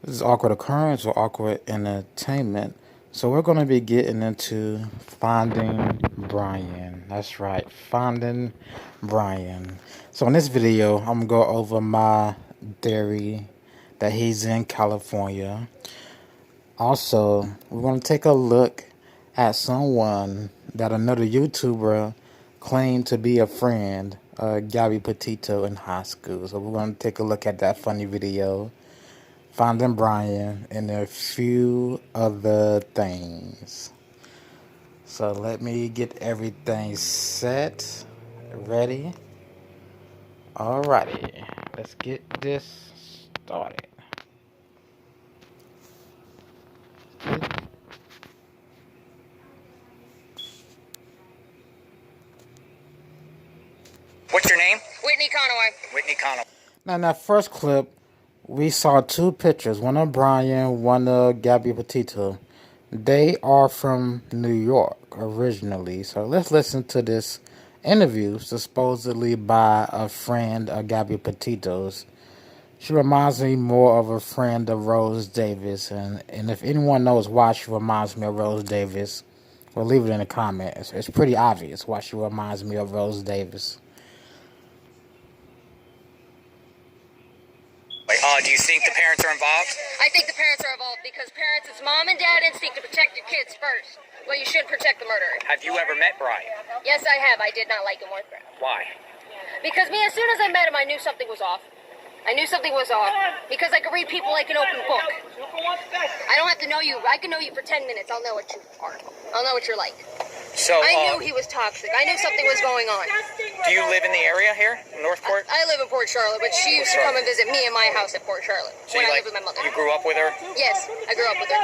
This is awkward occurrence or awkward entertainment. So we're going to be getting into finding Brian. That's right, finding Brian. So in this video, I'm going to go over my theory that he's in California. Also, we're going to take a look at someone that another YouTuber claimed to be a friend, Gabby Petito, in high school. So we're going to take a look at that funny video, finding Brian, and a few other things. So let me get everything set, ready. Alrighty, let's get this started. What's your name? Whitney Conaway. Whitney Conaway. Now in that first clip, we saw two pictures, one of Brian, one of Gabby Petito. They are from New York originally. So let's listen to this interview, supposedly by a friend of Gabby Petito's. She reminds me more of a friend of Rose Davis. And if anyone knows why she reminds me of Rose Davis, well, leave it in the comments. It's pretty obvious why she reminds me of Rose Davis. Do you think the parents are involved? I think the parents are involved because parents, it's mom and dad instinct to protect your kids first. Well, you should protect the murderer. Have you ever met Brian? Yes, I have. I did not like him one bit. Why? Because as soon as I met him, I knew something was off. I knew something was off because I could read people like an open book. I don't have to know you. I can know you for 10 minutes. I'll know what you are. I'll know what you're like. So I knew he was toxic. I knew something was going on. Do you live in the area here, in Northport? I live in Port Charlotte, but she used to come and visit me in my house at Port Charlotte when I lived with my mother. You grew up with her? Yes, I grew up with her.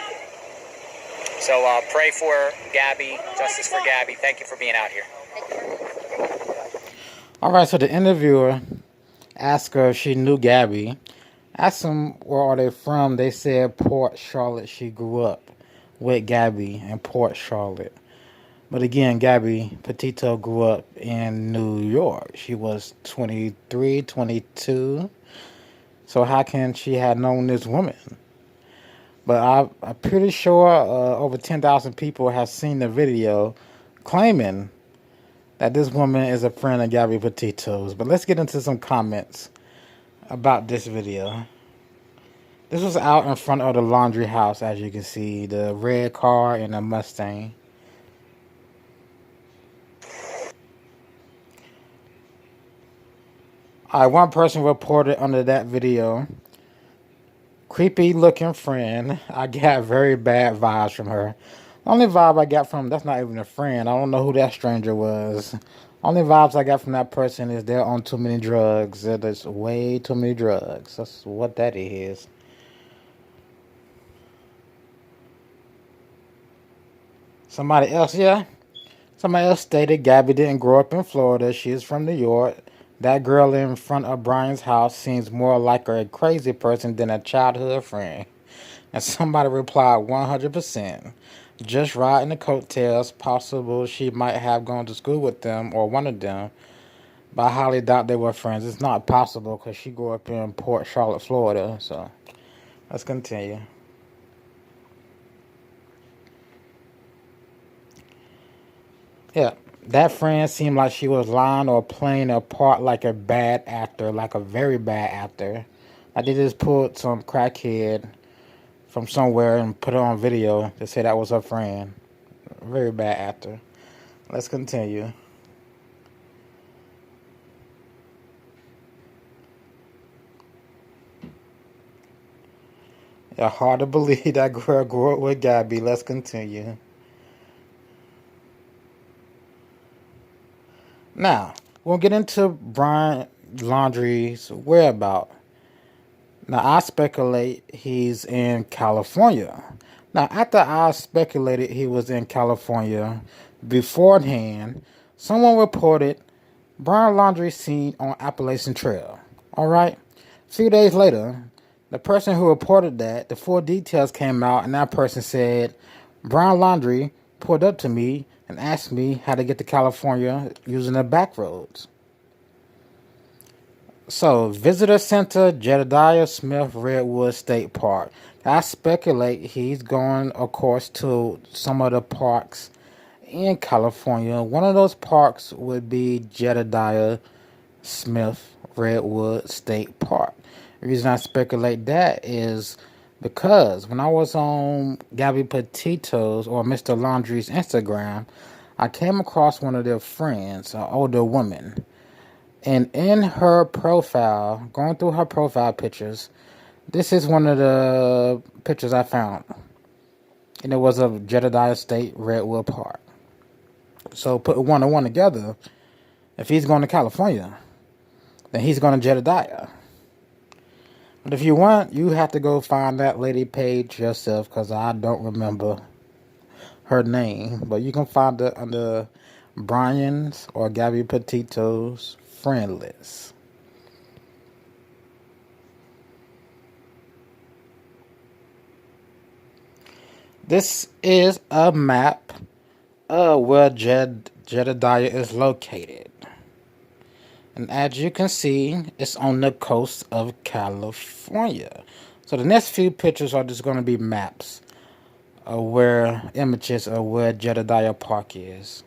So pray for Gabby, justice for Gabby. Thank you for being out here. All right, so the interviewer asked her if she knew Gabby. Asked them where are they from. They said Port Charlotte. She grew up with Gabby in Port Charlotte. But again, Gabby Petito grew up in New York. She was 23, 22. So how can she have known this woman? But I'm pretty sure over 10,000 people have seen the video claiming that this woman is a friend of Gabby Petito's. But let's get into some comments about this video. This was out in front of the Laundrie house, as you can see. The red car and a Mustang. Alright, one person reported under that video, creepy looking friend. I got very bad vibes from her. The only vibe I got from, that's not even a friend. I don't know who that stranger was. Only vibes I got from that person is they're on too many drugs. There's way too many drugs. That's what that is. Somebody else stated Gabby didn't grow up in Florida. She is from New York. That girl in front of Brian's house seems more like a crazy person than a childhood friend. And somebody replied 100%. Just riding the coattails. Possible she might have gone to school with them or one of them. But I highly doubt they were friends. It's not possible because she grew up in Port Charlotte, Florida. So let's continue. Yeah. That friend seemed like she was lying or playing a part like a bad actor, like a very bad actor. Like they just pulled some crackhead from somewhere and put it on video to say that was her friend. Very bad actor. Let's continue. Yeah, hard to believe that girl grew up with Gabby. Let's continue. Now, we'll get into Brian Laundrie's whereabouts. Now, I speculate he's in California. Now, after I speculated he was in California beforehand, someone reported Brian Laundrie seen on Appalachian Trail. All right? A few days later, the person who reported that, the full details came out, and that person said, Brian Laundrie pulled up to me and asked me how to get to California using the back roads. So, Visitor Center, Jedediah Smith Redwood State Park. I speculate he's going, of course, to some of the parks in California. One of those parks would be Jedediah Smith Redwood State Park. The reason I speculate that is because when I was on Gabby Petito's or Mr. Laundrie's Instagram, I came across one of their friends, an older woman. And in her profile, going through her profile pictures, this is one of the pictures I found. And it was of Jedediah State Redwood Park. So put one and one together. If he's going to California, then he's going to Jedediah. But if you want, you have to go find that lady page yourself, because I don't remember her name. But you can find it under Brian's or Gabby Petito's friend list. This is a map of where Jedediah is located. And as you can see, it's on the coast of California. So the next few pictures are just going to be maps of where, images of where Jedediah Park is.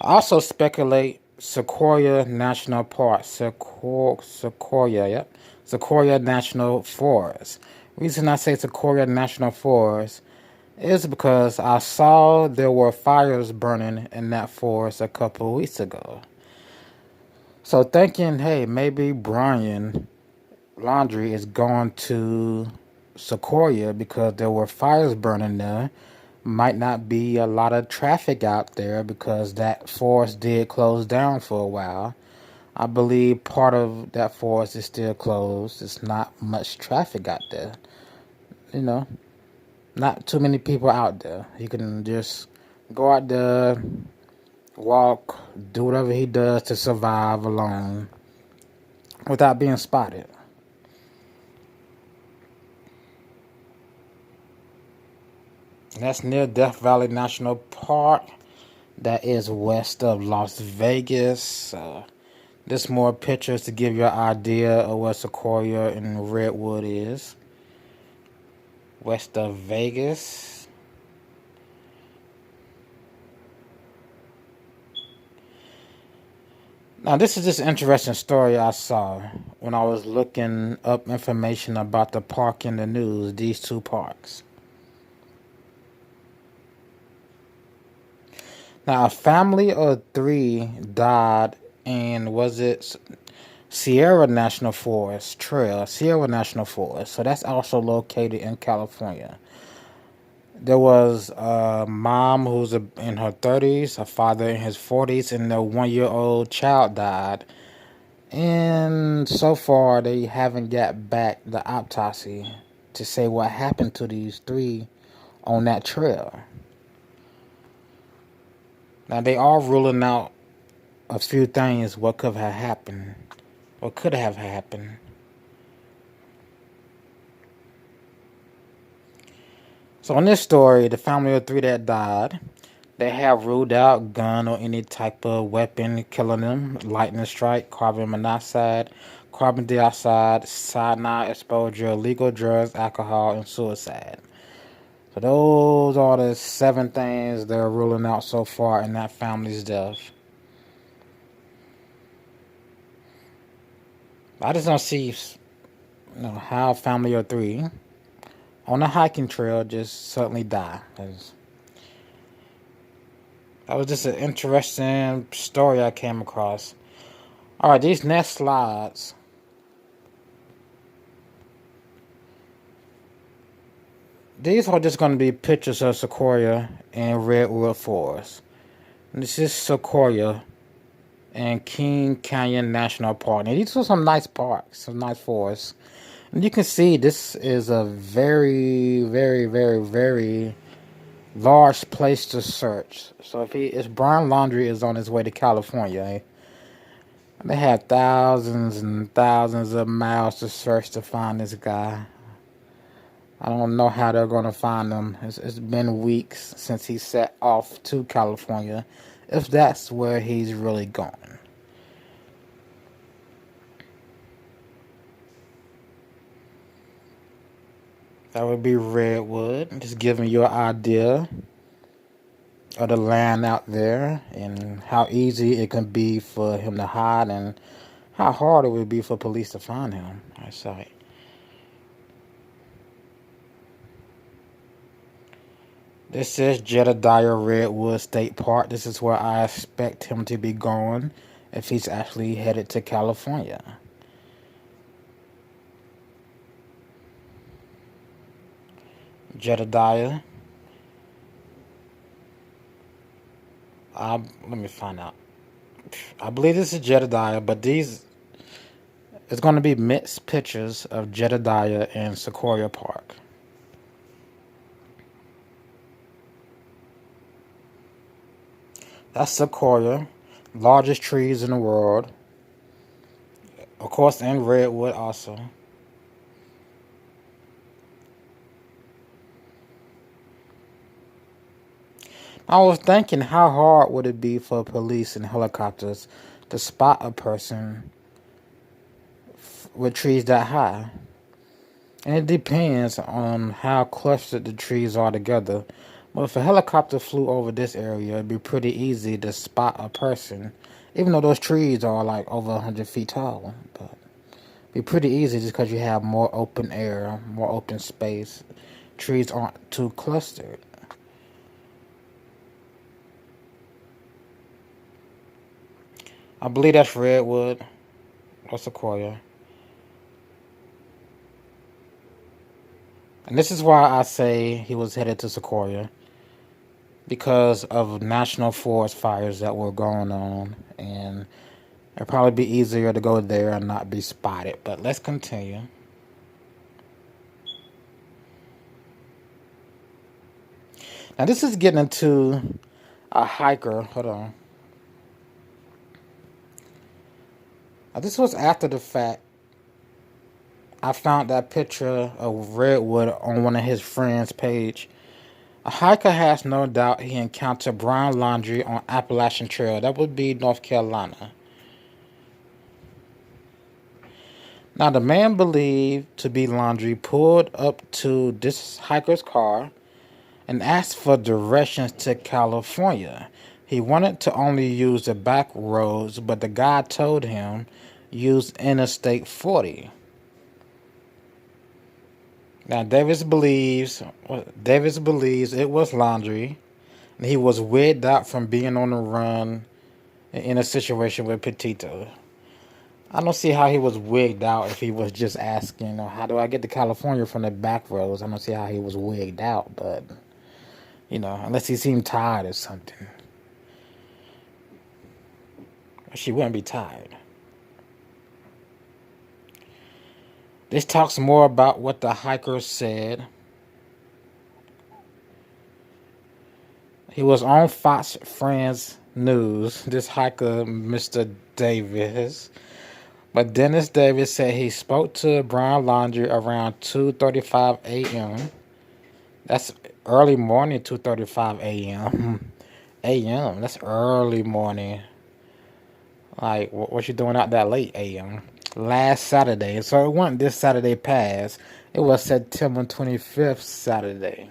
I also speculate Sequoia National Park. Sequoia, yep. Sequoia National Forest. The reason I say Sequoia National Forest is because I saw there were fires burning in that forest a couple of weeks ago. So thinking, hey, maybe Brian Laundrie is going to Sequoia because there were fires burning there. Might not be a lot of traffic out there because that forest did close down for a while. I believe part of that forest is still closed. It's not much traffic out there. Not too many people out there. He can just go out there, walk, do whatever he does to survive alone without being spotted. That's near Death Valley National Park. That is west of Las Vegas. There's more pictures to give you an idea of where Sequoia and Redwood is. West of Vegas. Now, this is just an interesting story I saw when I was looking up information about the park in the news, these two parks. Now, a family of 3 died in, was it Sierra National Forest Trail, Sierra National Forest. So that's also located in California. There was a mom who's in her 30s, a father in his 40s, and their 1-year-old child died. And so far, they haven't got back the autopsy to say what happened to these 3 on that trail. Now, they are ruling out a few things what could have happened. What could have happened. So in this story, the family of 3 that died, they have ruled out gun or any type of weapon killing them, lightning strike, carbon monoxide, carbon dioxide, cyanide exposure, illegal drugs, alcohol, and suicide. So those are the 7 things they're ruling out so far in that family's death. I just don't see, how a family of 3 on a hiking trail just suddenly die. That was just an interesting story I came across. All right, these next slides. These are just going to be pictures of Sequoia and Redwood Forest. And this is Sequoia and King Canyon National Park. Now, these are some nice parks, some nice forests. And you can see this is a very, very, very, very large place to search. So if Brian Laundrie is on his way to California, they have thousands and thousands of miles to search to find this guy. I don't know how they're going to find him. It's been weeks since he set off to California, if that's where he's really going. That would be Redwood. Just giving you an idea of the land out there and how easy it can be for him to hide and how hard it would be for police to find him. I say. This is Jedediah Redwood State Park. This is where I expect him to be going if he's actually headed to California. Jedediah. Let me find out. I believe this is Jedediah, but it's going to be mixed pictures of Jedediah and Sequoia Park. That's Sequoia, largest trees in the world. Of course, and Redwood also. I was thinking, how hard would it be for police and helicopters to spot a person with trees that high? And it depends on how clustered the trees are together. But if a helicopter flew over this area, it'd be pretty easy to spot a person, even though those trees are like over 100 feet tall. But it'd be pretty easy just because you have more open air, more open space. Trees aren't too clustered. I believe that's Redwood or Sequoia. And this is why I say he was headed to Sequoia, because of national forest fires that were going on, and it'd probably be easier to go there and not be spotted. But let's continue. Now this is getting into a hiker. Hold on. Now, this was after the fact. I found that picture of Redwood on one of his friends' page. A hiker has no doubt he encountered Brian Laundrie on Appalachian Trail. That would be North Carolina. Now, the man believed to be Laundrie pulled up to this hiker's car and asked for directions to California. He wanted to only use the back roads, but the guy told him use Interstate 40. Now, Davis believes it was Laundrie, and he was wigged out from being on the run in a situation with Petito. I don't see how he was wigged out if he was just asking, how do I get to California from the back roads? I don't see how he was wigged out, but, unless he seemed tired or something. She wouldn't be tired. This talks more about what the hiker said. He was on Fox Friends News, this hiker, Mr. Davis. But Dennis Davis said he spoke to Brian Laundrie around 2:35 a.m. That's early morning, 2:35 a.m. a.m. That's early morning. Like, what you doing out that late a.m.? Last Saturday. So it wasn't this Saturday past. It was September 25th Saturday.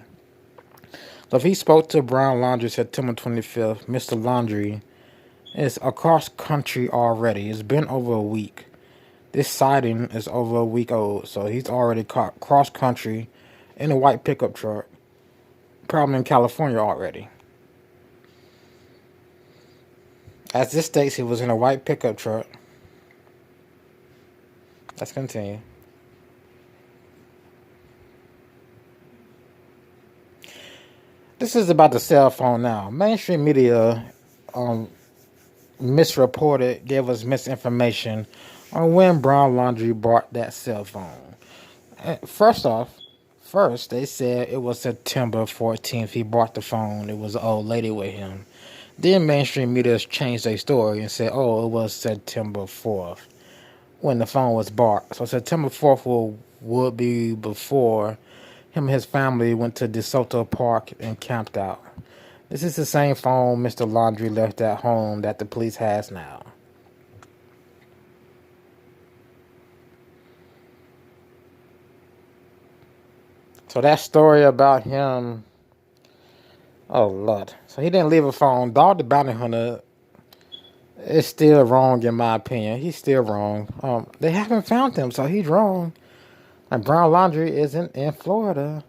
So if he spoke to Brian Laundrie September 25th, Mr. Laundrie is across country already. It's been over a week. This sighting is over a week old. So he's already cross country in a white pickup truck. Probably in California already. As this states, he was in a white pickup truck. Let's continue. This is about the cell phone now. Mainstream media misreported, gave us misinformation on when Brian Laundrie bought that cell phone. First they said it was September 14th he bought the phone. It was an old lady with him. Then mainstream media changed their story and said, it was September 4th. When the phone was bought. So September 4th would be before him and his family went to DeSoto Park and camped out. This is the same phone Mr. Laundrie left at home that the police has now. So that story about him, oh Lord. So he didn't leave a phone. Dog the Bounty Hunter is still wrong in my opinion. He's still wrong. They haven't found him, so he's wrong. And Brian Laundrie isn't in Florida.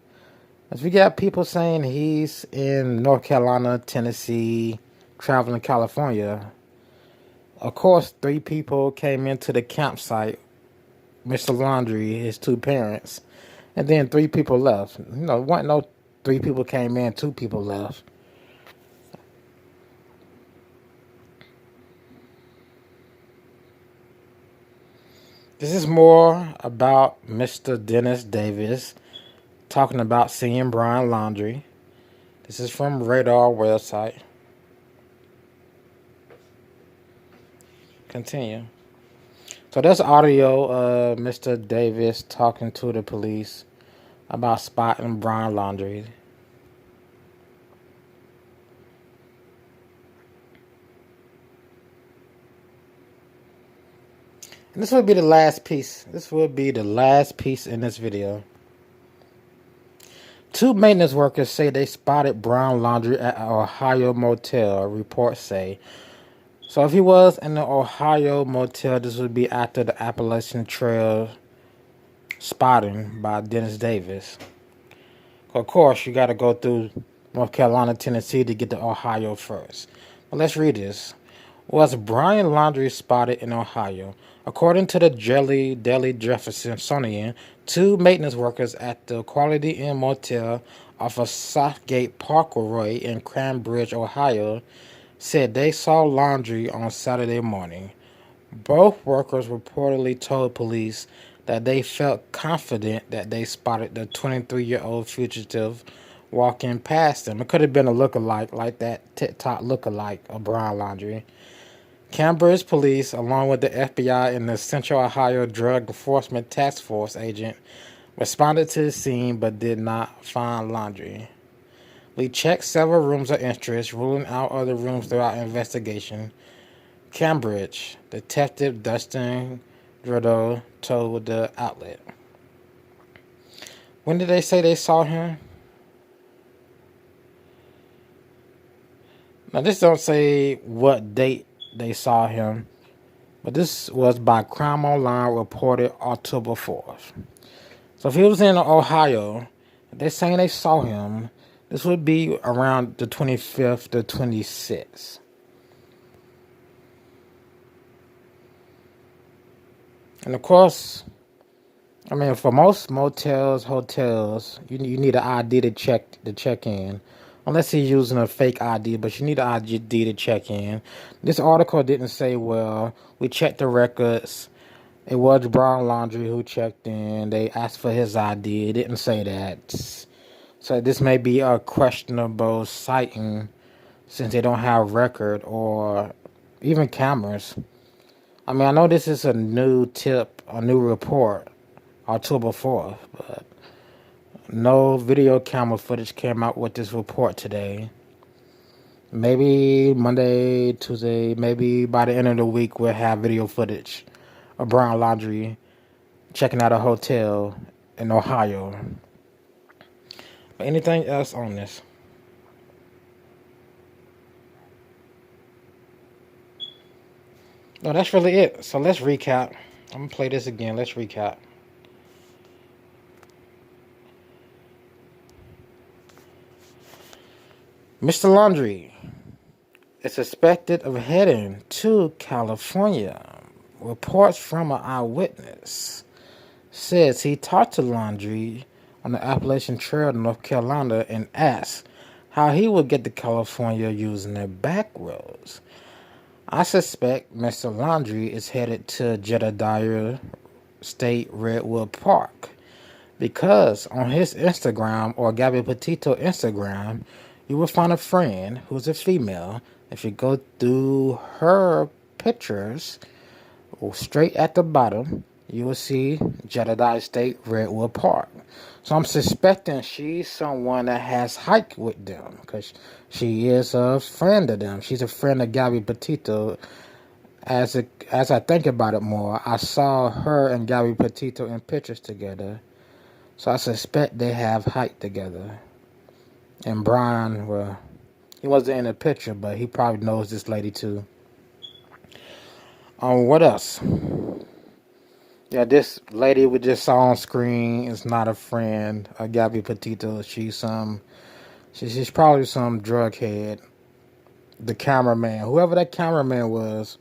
As we got people saying he's in North Carolina, Tennessee, traveling California. Of course, 3 people came into the campsite. Mr. Laundrie, his 2 parents. And then 3 people left. Wasn't no 3 people came in, 2 people left. This is more about Mr. Dennis Davis talking about seeing Brian Laundrie. This is from Radar website. Continue. So there's audio of Mr. Davis talking to the police about spotting Brian Laundrie. And this will be the last piece. This will be the last piece in this video. 2 maintenance workers say they spotted Brian Laundrie at an Ohio motel, reports say. So if he was in the Ohio motel, this would be after the Appalachian Trail spotting by Dennis Davis. Of course, you got to go through North Carolina, Tennessee to get to Ohio first. But let's read this. Was Brian Laundrie spotted in Ohio? According to the Daily Jeffersonian, 2 maintenance workers at the Quality Inn Motel off of Southgate Parkway in Cranbridge, Ohio, said they saw Laundrie on Saturday morning. Both workers reportedly told police that they felt confident that they spotted the 23-year-old fugitive walking past them. It could have been a lookalike, like that TikTok lookalike of Brian Laundrie. Cambridge police, along with the FBI and the Central Ohio Drug Enforcement Task Force agent, responded to the scene but did not find Laundrie. We checked several rooms of interest, ruling out other rooms throughout investigation. Cambridge, Detective Dustin Grado told the outlet. When did they say they saw him? Now, this don't say what date they saw him, but this was by Crime Online reported October 4th. So if he was in Ohio, they're saying they saw him, this would be around the 25th to 26th. And of course, I mean, for most motels, hotels, you need an ID to check in. Unless he's using a fake ID, but you need an ID to check in. This article didn't say, well, we checked the records. It was Brian Laundrie who checked in. They asked for his ID. It didn't say that. So this may be a questionable sighting since they don't have record or even cameras. I mean, I know this is a new tip, a new report, October 4th, but no video camera footage came out with this report today. Maybe Monday, Tuesday, maybe by the end of the week we'll have video footage of Brian Laundrie checking out a hotel in Ohio. But anything else on this? No, that's really it. So let's recap. I'm going to play this again. Let's recap. Mr. Laundrie is suspected of heading to California. Reports from an eyewitness says he talked to Laundrie on the Appalachian Trail in North Carolina and asked how he would get to California using the back roads. I suspect Mr. Laundrie is headed to Jedediah State Redwood Park because on his Instagram or Gabby Petito Instagram, you will find a friend who's a female. If you go through her pictures, straight at the bottom, you will see Jedediah State, Redwood Park. So I'm suspecting she's someone that has hiked with them because she is a friend of them. She's a friend of Gabby Petito. As I think about it more, I saw her and Gabby Petito in pictures together. So I suspect they have hiked together. And Brian, well, he wasn't in the picture, but he probably knows this lady too. What else? Yeah, this lady we just saw on screen is not a friend of Gabby Petito. She's probably some drug head. The cameraman, whoever that cameraman was,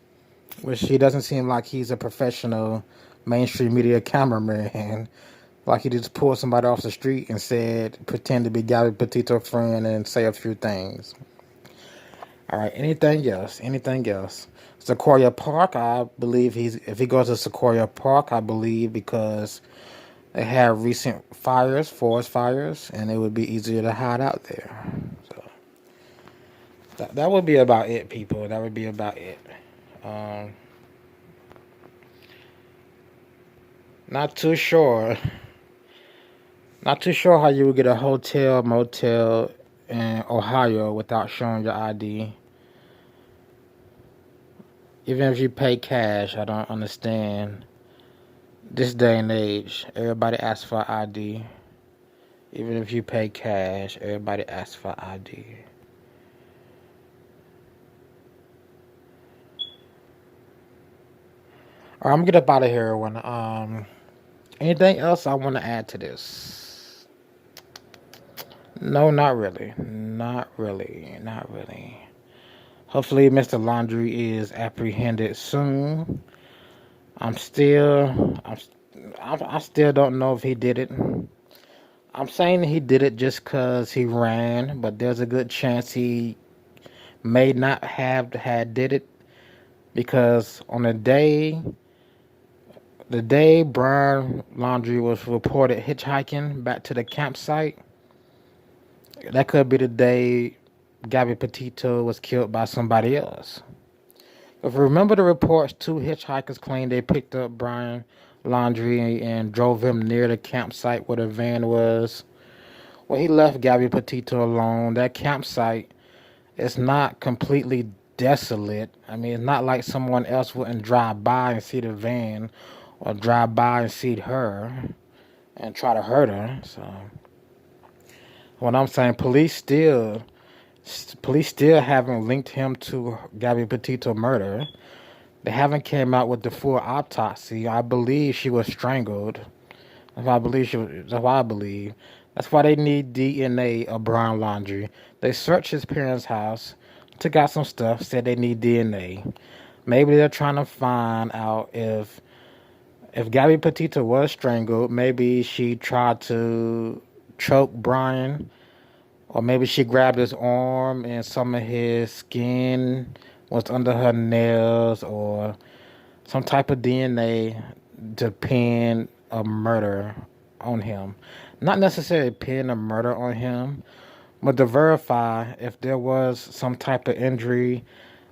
which he doesn't seem like he's a professional mainstream media cameraman. Like he just pulled somebody off the street and pretend to be Gabby Petito's friend and say a few things. All right, anything else? Anything else? Sequoia Park, I believe if he goes to Sequoia Park, I believe because they have recent forest fires, and it would be easier to hide out there. So that would be about it, people. That would be about it. Not too sure. Not too sure how you would get a hotel, motel in Ohio without showing your ID. Even if you pay cash, I don't understand. This day and age, everybody asks for ID. Even if you pay cash, everybody asks for ID. All right, I'm gonna get up out of here. Anything else I want to add to this? No, not really. Not really. Not really. Hopefully, Mr. Laundrie is apprehended soon. I still don't know if he did it. I'm saying he did it just because he ran, but there's a good chance he may not have did it because on the day Brian Laundrie was reported hitchhiking back to the campsite, that could be the day Gabby Petito was killed by somebody else. If you remember the reports, 2 hitchhikers claimed they picked up Brian Laundrie and drove him near the campsite where the van was. Well, he left Gabby Petito alone. That campsite is not completely desolate. I mean, it's not like someone else wouldn't drive by and see the van or drive by and see her and try to hurt her. So, what I'm saying, police still haven't linked him to Gabby Petito murder. They haven't came out with the full autopsy. I believe she was strangled. That's what I believe. That's why they need DNA of Brian Laundrie. They searched his parents' house, took out some stuff, said they need DNA. Maybe they're trying to find out if Gabby Petito was strangled. Maybe she tried to choke Brian, or maybe she grabbed his arm and some of his skin was under her nails, or some type of DNA to pin a murder on him. Not necessarily pin a murder on him, but to verify if there was some type of injury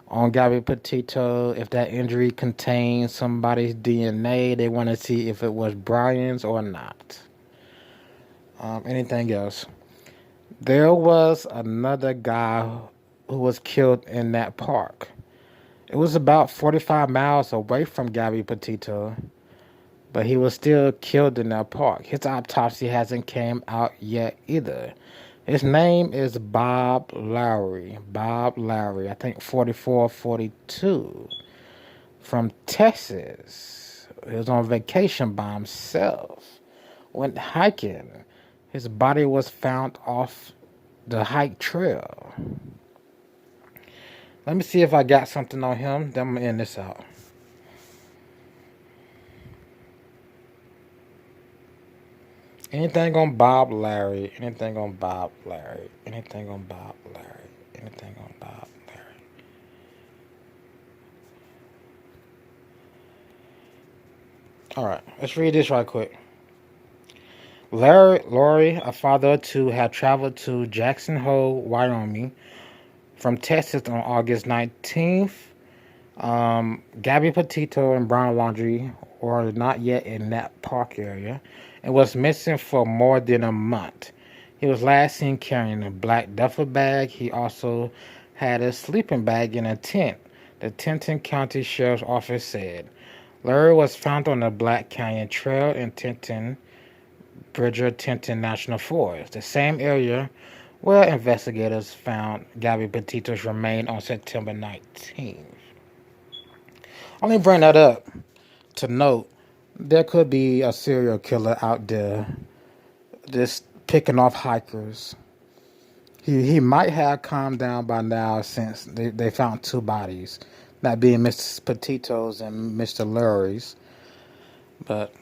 on Gabby Petito, if that injury contained somebody's DNA, they want to see if it was Brian's or not. Anything else? There was another guy who was killed in that park. It was about 45 miles away from Gabby Petito, but he was still killed in that park. His autopsy hasn't came out yet either. His name is Bob Lowry. Bob Lowry, I think 44, 42, from Texas. He was on vacation by himself. Went hiking. His body was found off the hike trail. Let me see if I got something on him. Then I'm going to end this out. Anything on Bob Larry. Anything on Bob Larry. Anything on Bob Larry. Anything on Bob Larry. Alright, let's read this right quick. Lori, a father of 2, had traveled to Jackson Hole, Wyoming, from Texas on August 19th. Gabby Petito and Brian Laundrie or not yet in that park area and was missing for more than a month. He was last seen carrying a black duffel bag. He also had a sleeping bag in a tent, the Tinton County Sheriff's Office said. Larry was found on the Black Canyon Trail in Tinton, Bridger Tinton National Forest, the same area where investigators found Gabby Petito's remains on September 19th. Only bring that up to note there could be a serial killer out there just picking off hikers. He might have calmed down by now since they found two bodies, that being Mr. Petito's and Mr. Lurie's. But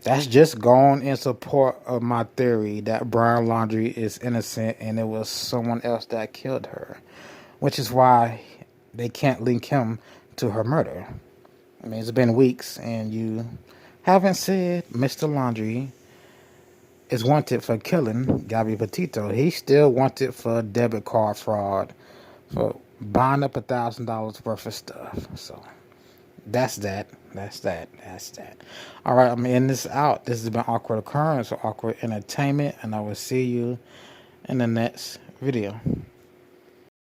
that's just gone in support of my theory that Brian Laundrie is innocent and it was someone else that killed her, which is why they can't link him to her murder. I mean, it's been weeks and you haven't said Mr. Laundrie is wanted for killing Gabby Petito. He's still wanted for debit card fraud, for buying up $1,000 worth of stuff. So that's that. All right, I'm ending this out. This has been Awkward Occurrence or Awkward Entertainment, and I will see you in the next video.